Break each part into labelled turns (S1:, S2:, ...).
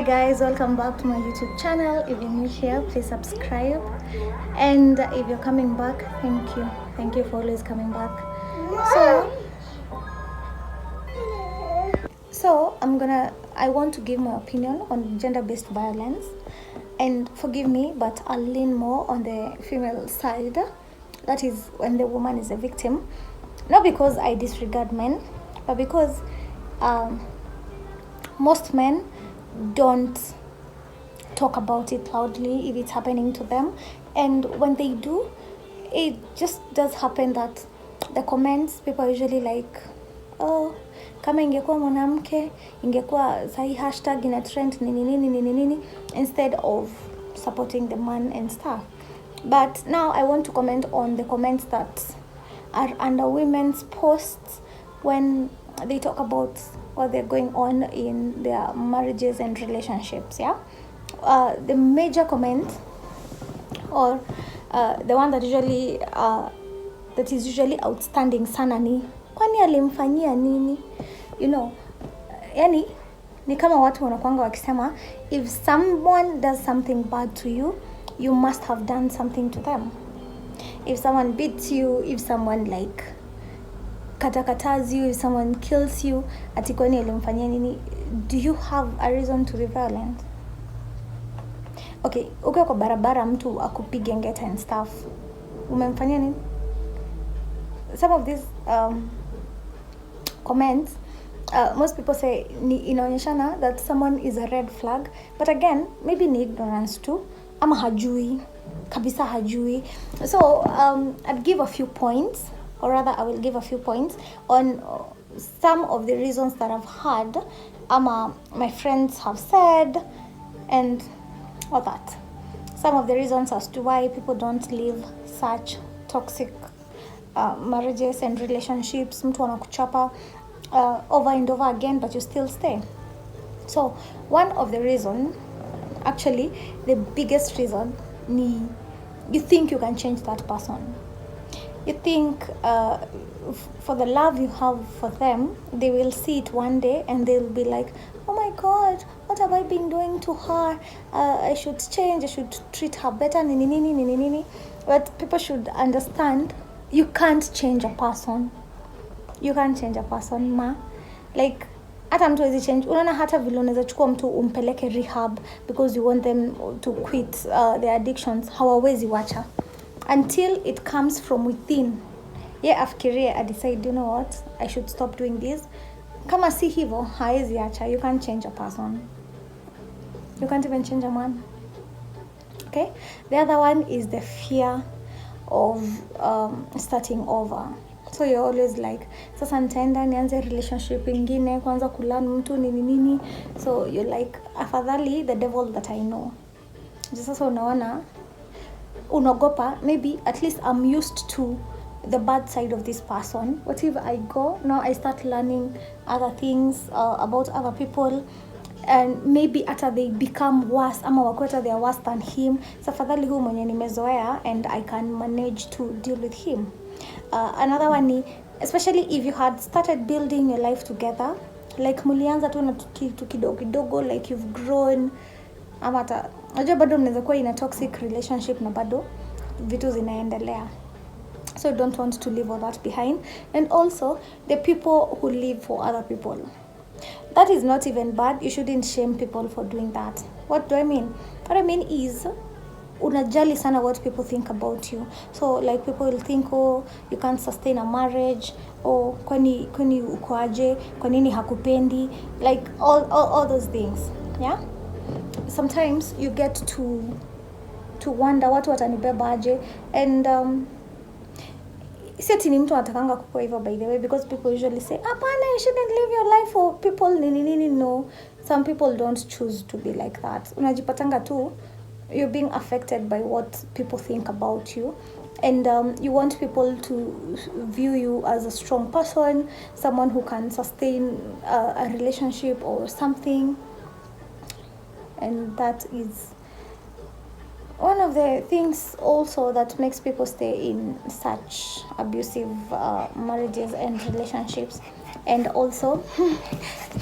S1: Hi guys, welcome back to my YouTube channel. If you're new here, please subscribe, and if you're coming back, thank you for always coming back. So I want to give my opinion on gender-based violence, and forgive me, but I'll lean more on the female side. That is when the woman is a victim, not because I disregard men, but because most men don't talk about it loudly if it's happening to them, and when they do, it just does happen that the comments, people are usually like, oh, kama ingekuwa mwanamke ingekuwa sahi hashtag ina trend nini, instead of supporting the man and stuff. But now I want to comment on the comments that are under women's posts when they talk about what they're going on in their marriages and relationships. The major comment, or the one that is usually outstanding sana ni kwani alimfanyia nini, yani ni kama watu wanakuanga wakisema, if someone does something bad to you, you must have done something to them. If someone beats you, if someone like katakatas you, if someone kills you, ati kwani alimfanyia nini, do you have a reason to be violent? Okay, ukiwa kwa barabara mtu akupige ngeta and stuff, umemfanyia nini? Some of these comments, most people say ni inaonyeshana that someone is a red flag, but again, maybe ni ignorance too, ama hajui kabisa, hajui. So I'd give a few points, or rather I will give a few points on some of the reasons that I've heard, my friends have said, and all that. Some of the reasons as to why people don't leave such toxic marriages and relationships. Mtu anakuchapa over and over again, but you still stay. So one of the reasons, actually the biggest reason, ni you think you can change that person. You think for the love you have for them, they will see it one day and they'll be like, oh my God, what have I been doing to her? I should change, I should treat her better, nini. But people should understand, you can't change a person. You can't change a person, ma. Like, hata mtu hawezi change. Unaona hata vile unaweza chukua mtu umpeleke rehab because you want them to quit their addictions, hawawezi wacha until it comes from within. Afikirie, I decide, you know what, I should stop doing this. Kama si hivyo, haezi acha. You can't change a person. You can't even change a man. Okay? The other one is the fear of starting over. So you're always like, sasa nitaenda nianze relationship ingine, kwanza kulearn mtu nini. So you're like, afadhali the devil that I know. Sasa unaona, unagopa, maybe at least I'm used to the bad side of this person. What if I go, now I start learning other things about other people, and maybe after they become worse, ama wakweta they are worse than him. Safadhali huu mwenye nimezoea and I can manage to deal with him. Another one, especially if you had started building your life together, like mulianza tu na kitu kidogo, like you've grown, ama hata unajua bado mnaweza kuwa in a toxic relationship na bado vitu zinaendelea. So you don't want to leave all that behind. And also the people who live for other people, that is not even bad. You shouldn't shame people for doing that. What do I mean? What I mean is, unajali sana what people think about you. So like people will think, oh, you can't sustain a marriage, or kwani ukoaje, kwa nini hakupendi, like all those things. Sometimes you get to wonder watu watanibeba aje, and si ni mtu atakanga kukua hivyo, by the way, because people usually say, apana, you shouldn't live your life for people nini. No, some people don't choose to be like that. Unajipatanga tu you're being affected by what people think about you, and you want people to view you as a strong person, someone who can sustain a relationship or something, and that is one of the things also that makes people stay in such abusive marriages and relationships. And also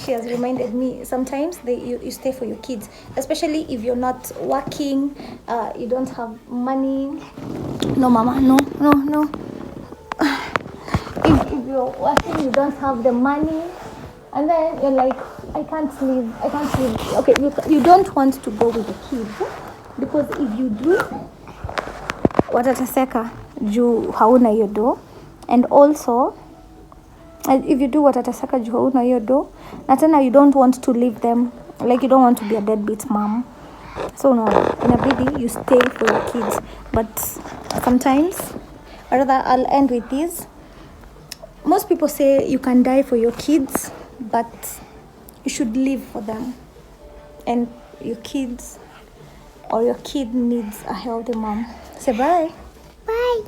S1: she has reminded me, sometimes you stay for your kids, especially if you're not working, you don't have money. No mama, no. If you're working, you don't have the money, and then you're like, I can't leave. Okay, you don't want to go with the kids, because if you do, watateseka juu hauna hiyo do. And also if you do watateseka juu hauna hiyo do, na tena you don't want to leave them, like you don't want to be a deadbeat mom. So no, inabidi you stay for your kids. But sometimes, or rather, I'll end with this. Most people say you can die for your kids, but you should live for them. And your kids or your kid needs a healthy mom. Say bye.
S2: Bye.